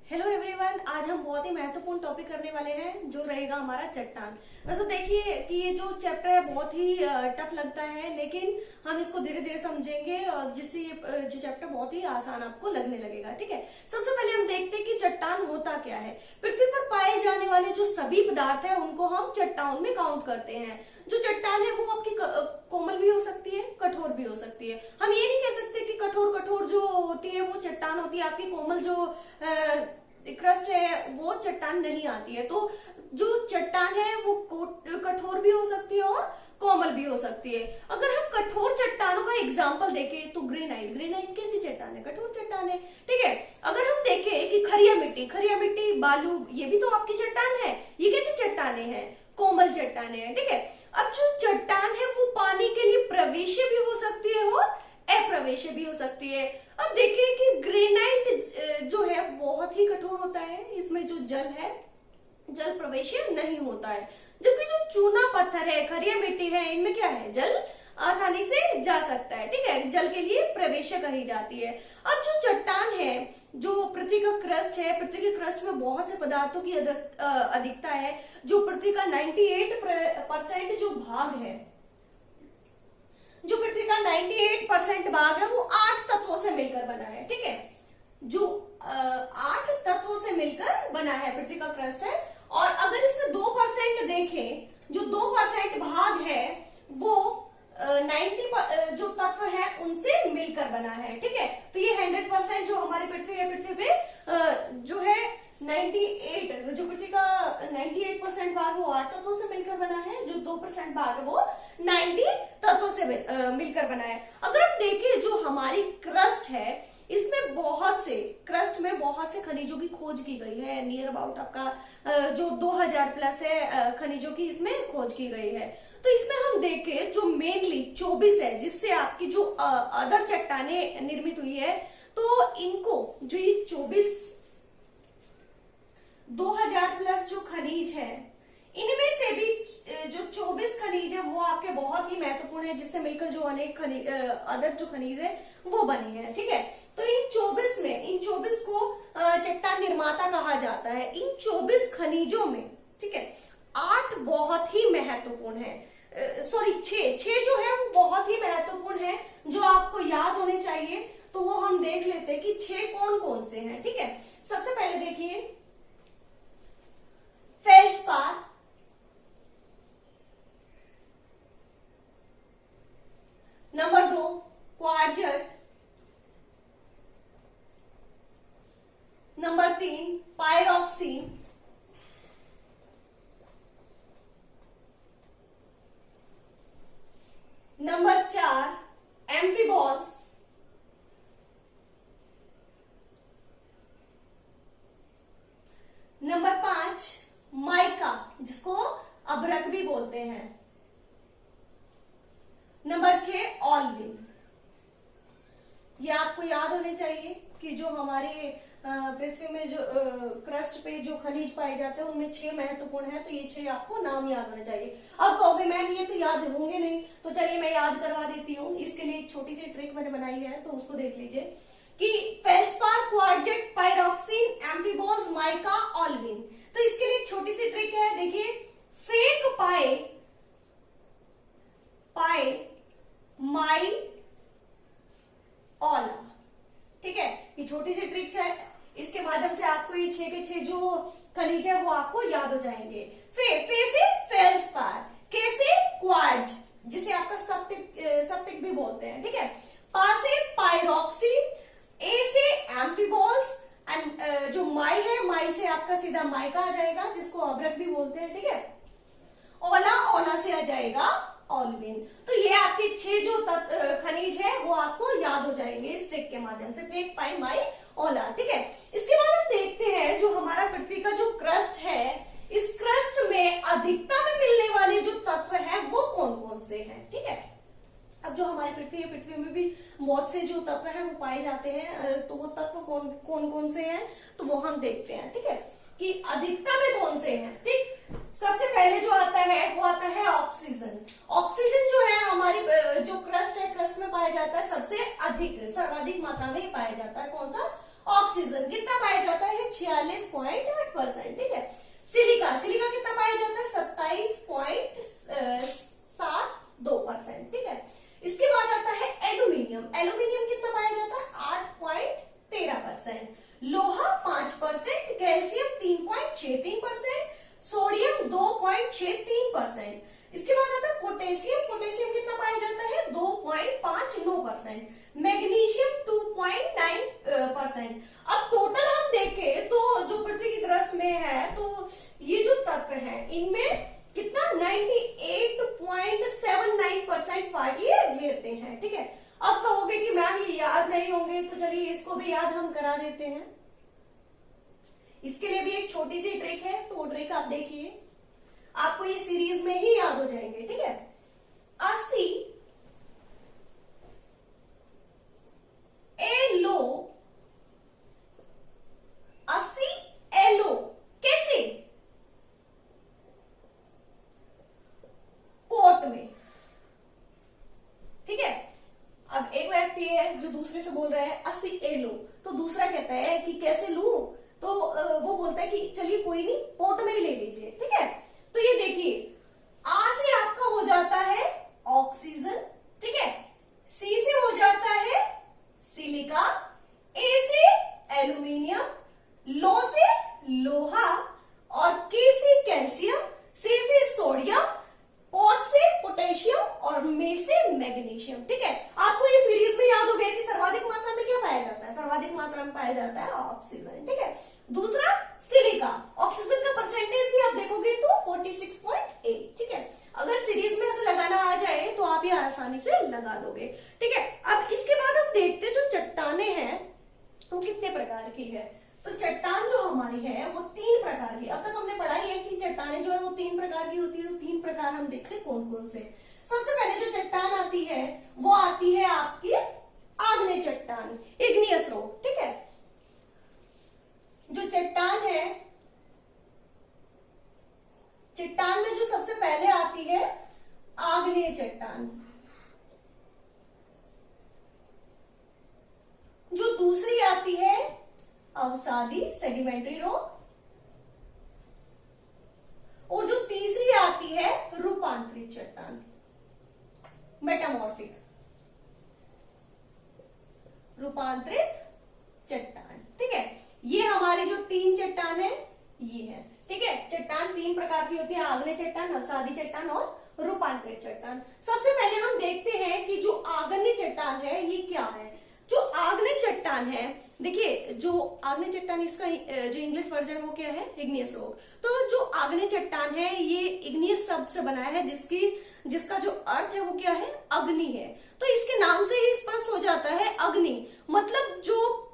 Hello everyone, आज हम बहुत ही महत्वपूर्ण टॉपिक करने वाले हैं जो रहेगा हमारा चट्टान। वैसे देखिए कि ये जो चैप्टर है बहुत ही टफ लगता है, लेकिन हम इसको धीरे धीरे समझेंगे और जिससे ये जो चैप्टर बहुत ही आसान आपको लगने लगेगा। ठीक है, सबसे पहले हम देखते हैं कि चट्टान होता क्या है। पृथ्वी पर पाए जाने वाले जो सभी पदार्थ है उनको हम चट्टान में काउंट करते हैं। जो चट्टान है वो आपकी कोमल भी हो सकती है, कठोर भी हो सकती है। हम ये नहीं कह सकते कि कठोर कठोर जो होती है वो चट्टान होती है, आपकी कोमल जो क्रस्ट है वो चट्टान नहीं आती है। तो जो चट्टान है वो कठोर भी हो सकती है और कोमल भी हो सकती है। अगर हम कठोर चट्टानों का एग्जाम्पल देखें तो ग्रेनाइट कैसी चट्टान है? कठोर चट्टान है। ठीक है, अगर हम देखें कि खरिया मिट्टी, बालू, ये भी तो आपकी चट्टान है। ये कैसी चट्टाने हैं? कोमल चट्टाने हैं। ठीक है, अब जो चट्टान है वो पानी के लिए प्रवेश्य भी हो सकती है और अप्रवेश्य भी हो सकती है। अब देखिए कि ग्रेनाइट जो है बहुत ही कठोर होता है, इसमें जो जल है जल प्रवेश्य नहीं होता है। जबकि जो चूना पत्थर है, खरिया मिट्टी है, इनमें क्या है? जल आसानी से जा सकता है। ठीक है, जल के लिए प्रवेश्य कही जाती है। अब जो चट्टान है, जो पृथ्वी का क्रस्ट है, पृथ्वी के क्रस्ट में बहुत से पदार्थों की अधिकता है। जो पृथ्वी का 98% जो भाग है, जो पृथ्वी का 98% भाग है वो 8 तत्वों से मिलकर बना है। ठीक है, जो 8 तत्वों से मिलकर बना है पृथ्वी का क्रस्ट है। और अगर इसमें 2% देखें, जो 2% भाग है वो 90 जो तत्व है उनसे मिलकर बना है। ठीक है, तो ये 100% जो हमारी पृथ्वी है, पृथ्वी पे जो है 98, जो पृथ्वी का 98% भाग वो 8 तत्वों से मिलकर बना है। जो 2% भाग है वो 90 तत्वों से मिलकर बना है। अगर हम देखें जो हमारी क्रस्ट है, इसमें क्रस्ट में बहुत से खनिजों की खोज की गई है। नियर अबाउट आपका जो 2000 प्लस है खनिजों की इसमें खोज की गई है। तो इसमें हम देखें जो मेनली 24 है, जिससे आपकी जो अदर चट्टाने निर्मित हुई है, तो इनको जो ये 2000 प्लस जो खनिज है, इनमें से भी जो 24 खनिज है वो आपके बहुत ही महत्वपूर्ण है, जिससे मिलकर जो अनेक अदर जो खनिज है वो बनी है। ठीक है, तो इन 24 को चट्टान निर्माता कहा जाता है। इन 24 खनिजों में, ठीक है, 8 बहुत ही महत्वपूर्ण है, सॉरी 6 जो है वो बहुत ही महत्वपूर्ण है, जो आपको याद होने चाहिए। तो वो हम देख लेते हैं कि 6 कौन कौन से हैं। ठीक है, सबसे पहले देखिए feldspar, number 2 quartz, number 3 pyroxene, number 4 amphiboles, number 5 mica, जिसको अभ्रक भी बोलते हैं, नंबर 6 ऑल्विन। ये आपको याद होने चाहिए कि जो हमारे पृथ्वी में जो क्रस्ट पे जो खनिज पाए जाते हैं उनमें 6 महत्वपूर्ण है। तो ये 6 आपको नाम याद होने चाहिए। अब कहोगे मैम ये तो याद होंगे नहीं, तो चलिए मैं याद करवा देती हूँ। इसके लिए एक छोटी सी ट्रिक मैंने बनाई है, तो उसको देख लीजिए कि फेल्सपार, क्वार्ट्ज, पायरोक्सीन, एम्फीबॉल्स, माइका, ऑल्विन। तो इसके लिए एक छोटी सी ट्रिक है, देखिए फेक पाए माई ऑला। ठीक है, ये छोटी सी ट्रिक्स है, इसके माध्यम से आपको ये 6 के 6 जो खनिज है वो आपको याद हो जाएंगे। फे से फेल्सपार, के से क्वार्ट्ज, जिसे आपका सप्तिक भी बोलते हैं। ठीक है, पा से पायरोक्सीन, ए से एम्फीबॉल्स, एंड जो माई है, माई से आपका सीधा माइका आ जाएगा, जिसको अभ्रक भी बोलते हैं। ठीक है, ओला से आ जाएगा ऑल्विन। तो ये आपके 6 जो खनिज है वो आपको याद हो जाएंगे इस ट्रिक के माध्यम से, फेक पाई माई ओला। ठीक है, इसके बाद हम देखते हैं जो हमारा पृथ्वी का जो क्रस्ट है, इस क्रस्ट में अधिकता में मिलने वाले जो तत्व है वो कौन कौन से हैं। ठीक है, अब जो हमारी पृथ्वी है, पृथ्वी में भी बहुत से जो तत्व है वो पाए जाते हैं। तो वो तत्व कौन कौन से हैं, तो वो हम देखते हैं। ठीक है, कि अधिकता में कौन से हैं। ठीक, सबसे पहले जो आता है वो आता है ऑक्सीजन। ऑक्सीजन जो है हमारी जो क्रस्ट है, क्रस्ट में पाया जाता है सबसे अधिक, सर्वाधिक मात्रा में पाया जाता है। कौन सा? ऑक्सीजन कितना पाया जाता है 46.8%, ठीक है। सिलिका कितना पाया जाता है 27.72%, ठीक है। इसके बाद आता है एल्यूमिनियम कितना पाया जाता है 8.13%, लोहा 5%, कैल्शियम 3.63%, सोडियम 2.63%। इसके बाद आता है पोटेशियम कितना पाया जाता है 2.59%, मैग्नीशियम 2.9%। अब टोटल हम देखें तो जो पृथ्वी की क्रस्ट में है तो ये जो तत्व है इनमें कितना 98.79% पार्ट ये घेरते हैं, ठीक है। अब कहोगे कि मैम ये याद नहीं होंगे, तो चलिए इसको भी याद हम करा देते हैं। इसके लिए भी एक छोटी सी ट्रिक है, तो वो ट्रिक आप देखिए, आपको ये सीरीज में ही याद हो जाएंगे, ठीक है। 80 एलो कैसे पोर्ट में, ठीक है। अब एक व्यक्ति है जो दूसरे से बोल रहा है 80 एलो, तो दूसरा कहता है कि कैसे लूं, तो वो बोलता है कि चलिए कोई नहीं पोर्ट में ही ले लीजिए, ठीक है। तो ये देखिए आ से आपका हो जाता है ऑक्सीजन, ठीक है, सी से हो जाता है सिलिका, ए से एल्यूमिनियम, लो से लोहा और के से कैल्शियम, सी से सोडियम, पोट से पोटेशियम और में से मैग्नीशियम, ठीक है। आपको ये सीरीज में याद हो गया कि सर्वाधिक मात्रा में क्या पाया जाता है, सर्वाधिक मात्रा में पाया जाता है ऑक्सीजन, ठीक है। दूसरा सिलिका, ऑक्सीजन का परसेंटेज भी आप देखोगे तो 46.8, ठीक है। अगर सीरीज में ऐसे लगाना आ जाए तो आप ये आसानी से लगा दोगे, ठीक है। अब इसके बाद हम देखते हैं जो चट्टाने हैं वो कितने प्रकार की है। तो चट्टान जो हमारी है वो 3 प्रकार की, अब तक हमने पढ़ा ही है कि चट्टाने जो है वो 3 प्रकार की होती है। तो 3 प्रकार हम देखते हैं कौन कौन से। सबसे पहले जो चट्टान आती है वो आती है आपकी आग्नेय चट्टान, इग्नियस रॉक, ठीक है। जो चट्टान है, चट्टान में जो सबसे पहले आती है आग्नेय चट्टान, जो दूसरी आती है अवसादी सेडिमेंट्री रॉक, और जो तीसरी आती है रूपांतरित चट्टान, मेटामॉर्फिक रूपांतरित चट्टान, ठीक है। ये हमारी जो 3 चट्टान है ये है, ठीक है। चट्टान 3 प्रकार की होती है, आग्नेय चट्टान, अवसादी चट्टान और रूपांतरित चट्टान। सबसे पहले हम देखते हैं कि जो आग्नेय चट्टान है ये क्या है। जो आग्नेय चट्टान है, देखिए जो आग्नेय चट्टान, इसका जो इंग्लिश वर्जन वो क्या है इग्नियस रॉक। तो जो आग्नेय चट्टान है ये इग्नियस शब्द से बनाया है, जिसका जो अर्थ है वो क्या है अग्नि है। तो इसके नाम से ही स्पष्ट हो जाता है अग्नि, मतलब जो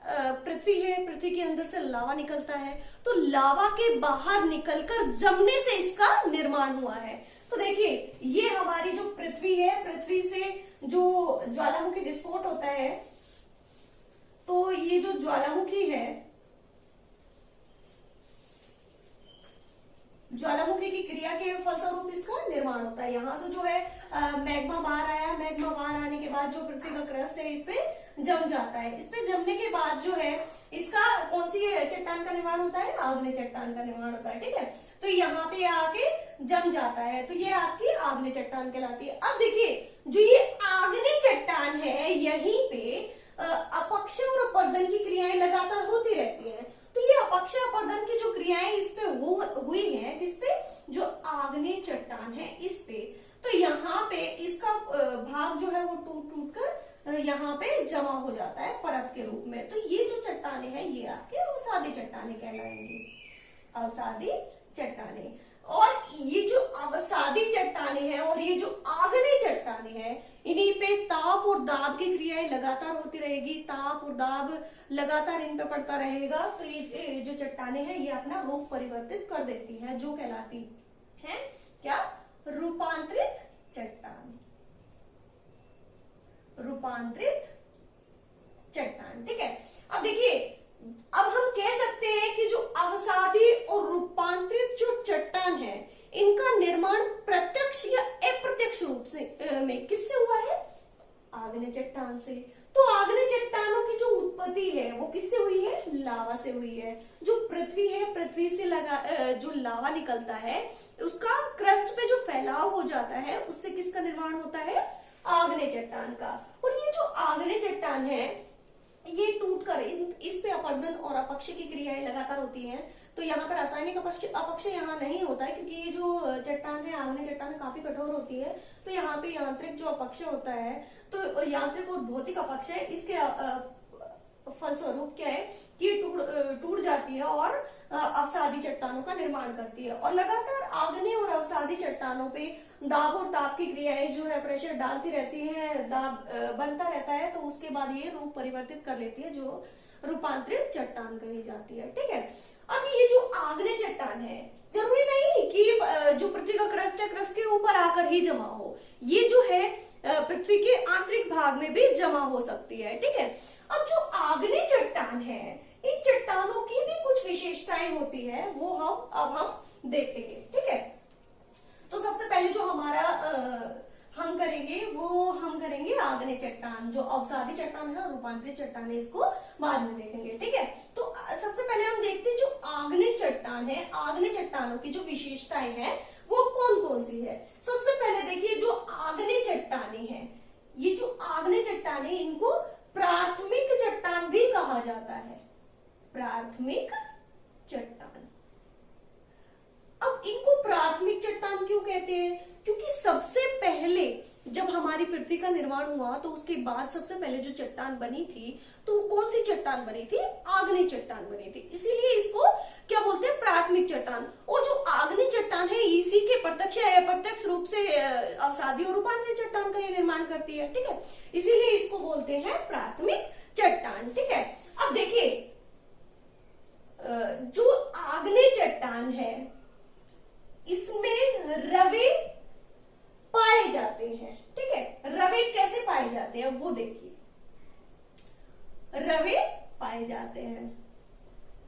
पृथ्वी है, पृथ्वी के अंदर से लावा निकलता है, तो लावा के बाहर निकलकर जमने से इसका निर्माण हुआ है। तो देखिए ये हमारी जो पृथ्वी है, पृथ्वी से जो ज्वालामुखी विस्फोट होता है, तो ये जो ज्वालामुखी है, ज्वालामुखी की क्रिया के फलस्वरूप इसका निर्माण होता है। यहां से जो है मैग्मा बाहर आया, मैग्मा बाहर आने के बाद जो पृथ्वी का क्रस्ट है इस पे जम जाता है। इस पे जमने के बाद जो है इसका कौन सी चट्टान का निर्माण होता है, आग्नेय चट्टान का निर्माण होता है, ठीक है। तो यहाँ पे आके जम जाता है, तो ये आपकी आग्नेय चट्टान कहलाती है। अब देखिए जो ये आग्नेय चट्टान है यहीं पे अपक्षय और अपर्दन की क्रियाएं लगातार होती रहती हैं। तो ये अपक्षय अपर्दन की जो क्रियाएं इस पे हुई हैं, इस पे जो आग्नेय चट्टान है इस पे, तो यहाँ पे इसका भाग जो है वो टूट कर यहाँ पे जमा हो जाता है परत के रूप में। तो ये जो चट्टाने हैं ये आपके अवसादी चट्टाने कहलाएंगी, अवसादी चट्टाने। और ये जो अवसादी चट्टाने हैं और ये जो आग्नेय चट्टाने हैं, इन्हीं पे ताप और दाब की क्रियाएं लगातार होती रहेगी, ताप और दाब लगातार इन पे पड़ता रहेगा। तो ये जो चट्टाने हैं ये अपना रूप परिवर्तित कर देती हैं, जो कहलाती है क्या, रूपांतरित चट्टान, रूपांतरित चट्टान, ठीक है। अब देखिए अब हम कह सकते हैं कि जो अवसादी और रूपांतरित जो चट्टान है इनका निर्माण प्रत्यक्ष या अप्रत्यक्ष रूप से में किससे हुआ है, आग्नेय चट्टान से। तो आग्नेय चट्टानों की जो उत्पत्ति है वो किससे हुई है? लावा से हुई है। जो पृथ्वी है, पृथ्वी से जो लावा निकलता है उसका क्रस्ट पे जो फैलाव हो जाता है उससे किसका निर्माण होता है? आग्नेय चट्टान का। और ये जो आग्नेय चट्टान है ये टूटकर इस पे अपरदन और अपक्षय की क्रियाएं लगातार होती हैं। तो यहाँ पर रासायनिक अपक्षय यहाँ नहीं होता है क्योंकि ये जो चट्टान है, आग्नेय चट्टान काफी कठोर होती है। तो यहाँ पे यांत्रिक जो अपक्षय होता है, तो यांत्रिक और भौतिक अपक्षय इसके फलस्वरूप क्या है कि टूट जाती है और अवसादी चट्टानों का निर्माण करती है। और लगातार आग्नेय और अवसादी चट्टानों पे दाब और ताप की क्रियाएं जो है प्रेशर डालती रहती है, दाब बनता रहता है, तो उसके बाद ये रूप परिवर्तित कर लेती है जो रूपांतरित चट्टान कही जाती है। ठीक है, अब ये जो आग्नेय चट्टान है जरूरी नहीं कि जो पृथ्वी का क्रस्ट है क्रस्ट के ऊपर आकर ही जमा हो, ये जो है पृथ्वी के आंतरिक भाग में भी जमा हो सकती है। ठीक है, अब जो आग्नेय चट्टान है इन चट्टानों की भी कुछ विशेषताएं होती है, वो हम देखेंगे। ठीक है, तो सबसे पहले जो हमारा हम करेंगे आग्नेय चट्टान, जो अवसादी चट्टान है, रूपांतरित चट्टान है, इसको बाद में देखेंगे। ठीक है, तो सबसे पहले हम देखते हैं जो आग्नेय चट्टान है, आग्नेय चट्टानों की जो विशेषताएं हैं वो कौन कौन सी है। सबसे पहले देखिए जो आग्नेय चट्टाने हैं, ये जो आग्नेय चट्टाने इनको प्राथमिक चट्टान भी कहा जाता है। प्राथमिक चट्टान। अब इनको प्राथमिक चट्टान क्यों कहते हैं? क्योंकि सबसे पहले जब हमारी पृथ्वी का निर्माण हुआ तो उसके बाद सबसे पहले जो चट्टान बनी थी तो वो कौन सी चट्टान बनी थी? आग्नेय चट्टान बनी थी, इसीलिए इसको क्या बोलते हैं? प्राथमिक चट्टान। और जो आग्नेय चट्टान है इसी के प्रत्यक्ष या अप्रत्यक्ष रूप से अवसादी और रूपांतरित चट्टान का ये निर्माण करती है। ठीक है, इसीलिए इसको बोलते हैं प्राथमिक चट्टान। ठीक है, अब देखिए जो आग्नेय चट्टान है इसमें रवे पाए जाते हैं। ठीक है, रवे कैसे पाए जाते हैं वो देखिए, रवे पाए जाते हैं।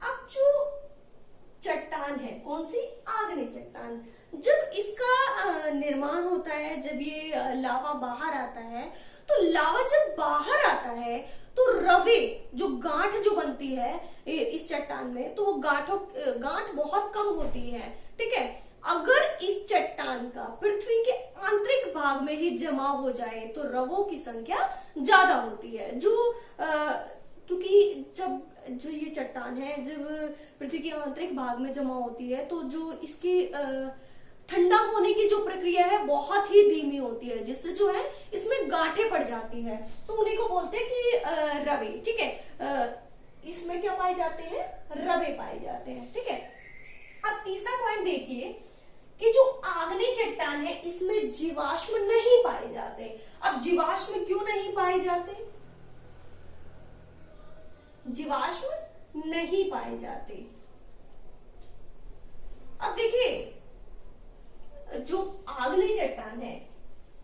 अब जो चट्टान है कौन सी? आग्नेय चट्टान, जब इसका निर्माण होता है, जब ये लावा बाहर आता है, तो लावा जब बाहर आता है तो रवे जो गांठ जो बनती है इस चट्टान में, तो वो गांठ बहुत कम होती है। ठीक है, अगर इस चट्टान का पृथ्वी के आंतरिक भाग में ही जमा हो जाए तो रवों की संख्या ज्यादा होती है। क्योंकि जब जो ये चट्टान है जब पृथ्वी के आंतरिक भाग में जमा होती है तो जो इसकी ठंडा होने की जो प्रक्रिया है बहुत ही धीमी होती है, जिससे जो है इसमें गांठें पड़ जाती है, तो उन्हीं को बोलते हैं कि रवे। ठीक है, इसमें क्या पाए जाते हैं? रवे पाए जाते हैं। ठीक है, अब तीसरा पॉइंट देखिए कि जो आग्नेय चट्टान है इसमें जीवाश्म नहीं पाए जाते। अब जीवाश्म क्यों नहीं पाए जाते? जीवाश्म नहीं पाए जाते। अब देखिए जो आग्नेय चट्टान है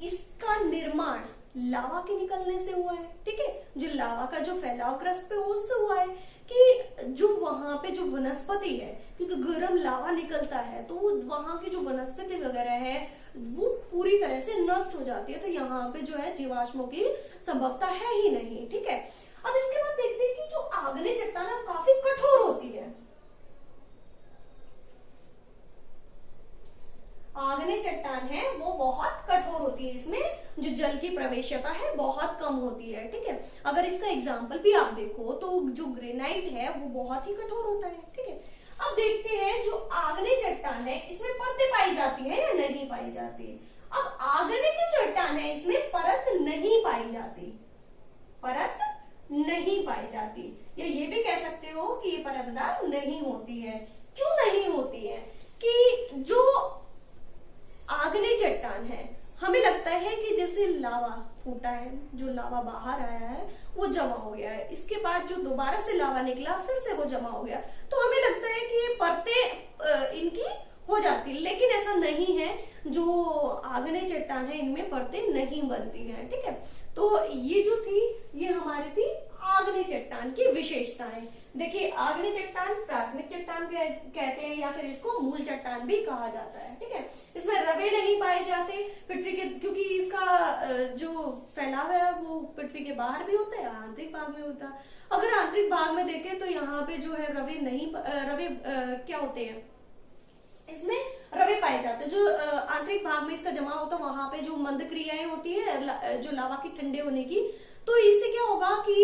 इसका निर्माण लावा के निकलने से हुआ है। ठीक है, जो लावा का जो फैलाव क्रस्ट पे उससे हुआ है कि जो वहां पे जो वनस्पति है, क्योंकि गर्म लावा निकलता है तो वहां की जो वनस्पति वगैरह है वो पूरी तरह से नष्ट हो जाती है, तो यहाँ पे जो है जीवाश्मों की संभवता है ही नहीं। ठीक है, अब इसके बाद देखते हैं कि जो आग्नेय चट्टान है काफी कठोर होती है। आग्नेय चट्टान है वो बहुत कठोर होती है, इसमें जो जल की प्रवेशता है बहुत कम होती है। ठीक है, अगर इसका एग्जाम्पल भी आप देखो तो जो ग्रेनाइट है वो बहुत ही कठोर होता है। ठीक है, अब देखते हैं जो आग्नेय चट्टान है इसमें परतें पाई जाती है या नहीं पाई जाती। अब आग्नेय जो चट्टान है इसमें परत नहीं पाई जाती, परत नहीं पाई जाती, या ये भी कह सकते हो कि ये परतदार नहीं होती है। क्यों नहीं होती है? कि जो आग्नेय चट्टान है हमें लगता है कि जैसे लावा फूटा है, जो लावा बाहर आया है वो जमा हो गया है, इसके बाद जो दोबारा से लावा निकला फिर से वो जमा हो गया, तो हमें लगता है कि ये परतें इनकी हो जाती है, लेकिन ऐसा नहीं है। जो आग्नेय चट्टान है इनमें परतें नहीं बनती हैं, ठीक है। तो ये जो थी ये हमारी थी आग्नेय चट्टान की विशेषताएं। देखिए, आग्नेय चट्टान प्राथमिक चट्टान कहते हैं या फिर इसको मूल चट्टान भी कहा जाता है, ठीक है। इसमें रवे नहीं पाए जाते पृथ्वी के, क्योंकि इसका जो फैलाव है वो पृथ्वी के बाहर भी होता है, आंतरिक भाग में होता है। अगर आंतरिक भाग में देखें तो यहाँ पे जो है रवे नहीं, रवे क्या होते हैं, इसमें रवे पाए जाते हैं। जो आंतरिक भाग में इसका जमा होता है वहां पे जो मंद क्रियाएं होती है जो लावा की ठंडे होने की, तो इससे क्या होगा कि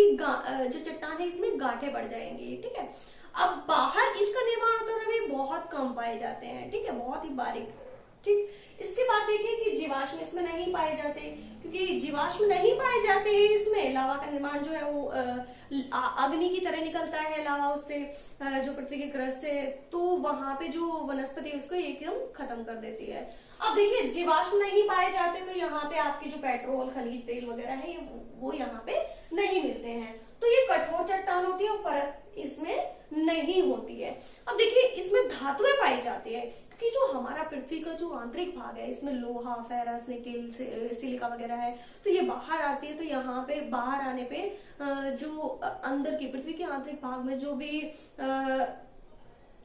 जो चट्टान है इसमें गांठे बढ़ जाएंगी, ठीक है। अब बाहर इसका निर्माण होता है, रवे बहुत कम पाए जाते हैं, ठीक है, बहुत ही बारीक, ठीक। इसके बाद देखें कि जीवाश्म इसमें नहीं पाए जाते, क्योंकि जीवाश्म नहीं पाए जाते हैं इसमें। लावा का निर्माण जो है वो अग्नि की तरह निकलता है लावा उससे, जो पृथ्वी के क्रस्ट से, तो वहां पे जो वनस्पति है उसको एकदम खत्म कर देती है। अब देखिए, जीवाश्म नहीं पाए जाते तो यहाँ पे आपके जो पेट्रोल, खनिज तेल वगैरह है वो यहाँ पे नहीं मिलते हैं, तो ये कठोर चट्टान होती है और परत इसमें नहीं होती है। अब देखिए, इसमें धातुएं पाई जाती है, क्योंकि जो हमारा पृथ्वी का जो आंतरिक भाग है इसमें लोहा, फेरस, निकेल, सिलिका वगैरह है, तो ये बाहर आती है। तो यहाँ पे बाहर आने पे जो अंदर की पृथ्वी के आंतरिक भाग में जो भी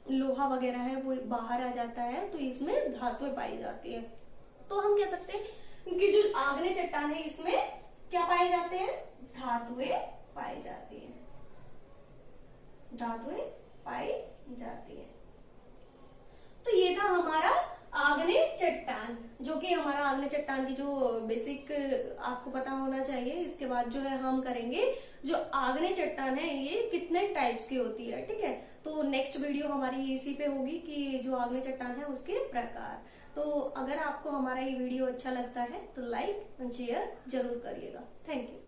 लोहा वगैरह है वो बाहर आ जाता है, तो इसमें धातुएं पाई जाती है। तो हम कह सकते हैं कि जो आग्नेय चट्टान है इसमें क्या पाए जाते हैं, धातुएं पाई जाती है, धातुएं पाई जाती है। तो ये था हमारा आग्नेय चट्टान, जो कि हमारा आग्नेय चट्टान की जो बेसिक आपको पता होना चाहिए। इसके बाद जो है हम करेंगे जो आग्नेय चट्टान है ये कितने टाइप्स की होती है, ठीक है। तो नेक्स्ट वीडियो हमारी इसी पे होगी कि जो आग्नेय चट्टान है उसके प्रकार। तो अगर आपको हमारा ये वीडियो अच्छा लगता है तो लाइक और शेयर जरूर करिएगा। Thank you.